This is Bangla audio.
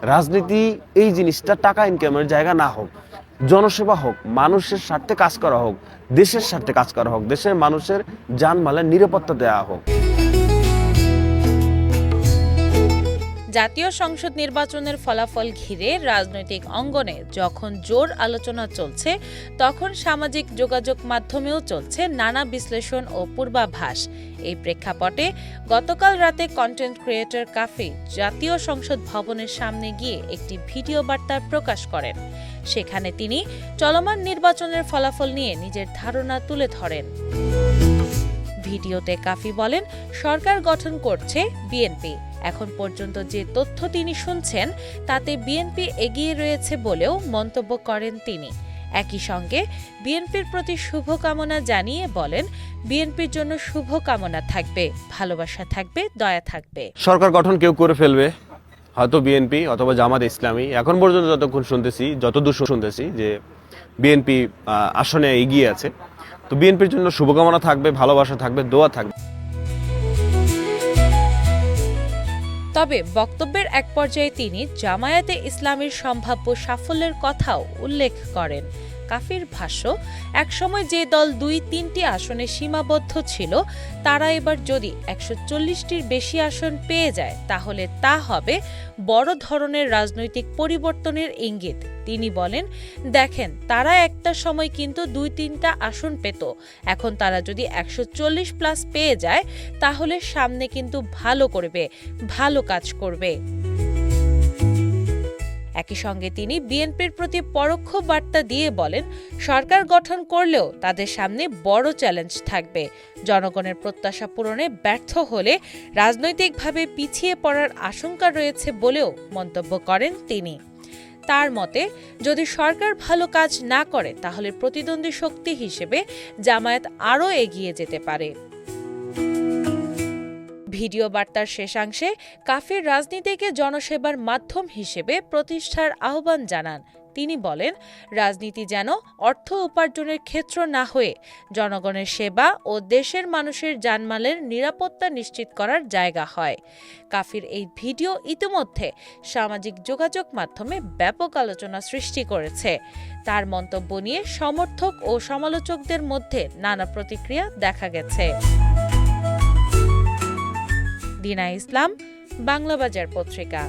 রাজনীতি এই জিনিসটা টাকা ইনকামের জায়গা না হোক, জনসেবা হোক, মানুষের স্বার্থে কাজ করা হোক, দেশের স্বার্থে কাজ করা হোক, দেশের মানুষের জানমালের নিরাপত্তা দেওয়া হোক। জাতীয় সংসদ নির্বাচনের ফলাফল ঘিরে রাজনৈতিক অঙ্গনে যখন জোর আলোচনা চলছে, তখন সামাজিক যোগাযোগ মাধ্যমেও চলছে নানা বিশ্লেষণ ও পূর্বাভাস। এই প্রেক্ষাপটে গতকাল রাতে কন্টেন্ট ক্রিয়েটর কাফি জাতীয় সংসদ ভবনের সামনে গিয়ে একটি ভিডিও বার্তা প্রকাশ করেন। সেখানে তিনি চলমান নির্বাচনের ফলাফল নিয়ে নিজের ধারণা তুলে ধরেন। ভিডিওতে কাফি বলেন, সরকার গঠন করছে বিএনপি। এখন পর্যন্ত যে তথ্য তিনি শুনছেন তাতে বিএনপি এগিয়ে রয়েছে বলেও মন্তব্য করেন তিনি। একই সঙ্গে বিএনপির প্রতি শুভকামনা জানিয়ে বলেন, বিএনপির জন্য শুভকামনা থাকবে, ভালোবাসা থাকবে, দয়া থাকবে। সরকার গঠন কেউ করে ফেলবে, হয়তো বিএনপি অথবা জামাত ইসলামী। এখন পর্যন্ত যতদূর শুনতেছি যে বিএনপি আসনে এগিয়ে আছে। তো বিএনপির জন্য শুভকামনা থাকবে, ভালোবাসা থাকবে, দোয়া থাকবে। তবে বক্তব্যের এক পর্যায়ে তিনি জামায়াতে ইসলামীর সম্ভাব্য সাফল্যের কথাও উল্লেখ করেন। কাফির ভাষ্য, একসময় যে দল ২-৩টি আসনে সীমাবদ্ধ ছিল, তারা এবার যদি ১৪০টির বেশি আসন পেয়ে যায়, তাহলে তা হবে বড় ধরনের রাজনৈতিক পরিবর্তনের ইঙ্গিত। তিনি বলেন, দেখেন, তারা একটা সময় কিন্তু ২-৩টা আসন পেত, এখন তারা যদি ১৪০+ পেয়ে যায়, তাহলে সামনে কিন্তু ভালো করবে, ভালো কাজ করবে। একই সঙ্গে তিনি বিএনপির প্রতি পরোক্ষ বার্তা দিয়ে বলেন, সরকার গঠন করলেও তাদের সামনে বড় চ্যালেঞ্জ থাকবে। জনগণের প্রত্যাশা পূরণে ব্যর্থ হলে রাজনৈতিকভাবে পিছিয়ে পড়ার আশঙ্কা রয়েছে বলেও মন্তব্য করেন তিনি। তার মতে, যদি সরকার ভালো কাজ না করে, তাহলে প্রতিদ্বন্দ্বী শক্তি হিসেবে জামায়াত আরও এগিয়ে যেতে পারে। ভিডিও বার্তার শেষাংশে কাফির রাজনীতিকে জনসেবার মাধ্যম হিসেবে প্রতিষ্ঠার আহ্বান জানান। তিনি বলেন, রাজনীতি যেন অর্থ উপার্জনের ক্ষেত্র না হয়ে জনগণের সেবা ও দেশের মানুষের জানমালের নিরাপত্তা নিশ্চিত করার জায়গা হয়। কাফির এই ভিডিও ইতিমধ্যে সামাজিক যোগাযোগ মাধ্যমে ব্যাপক আলোচনা সৃষ্টি করেছে। তার মন্তব্য নিয়ে সমর্থক ও সমালোচকদের মধ্যে নানা প্রতিক্রিয়া দেখা গেছে। দিনা ইসলাম, বাংলাবাজার পত্রিকা।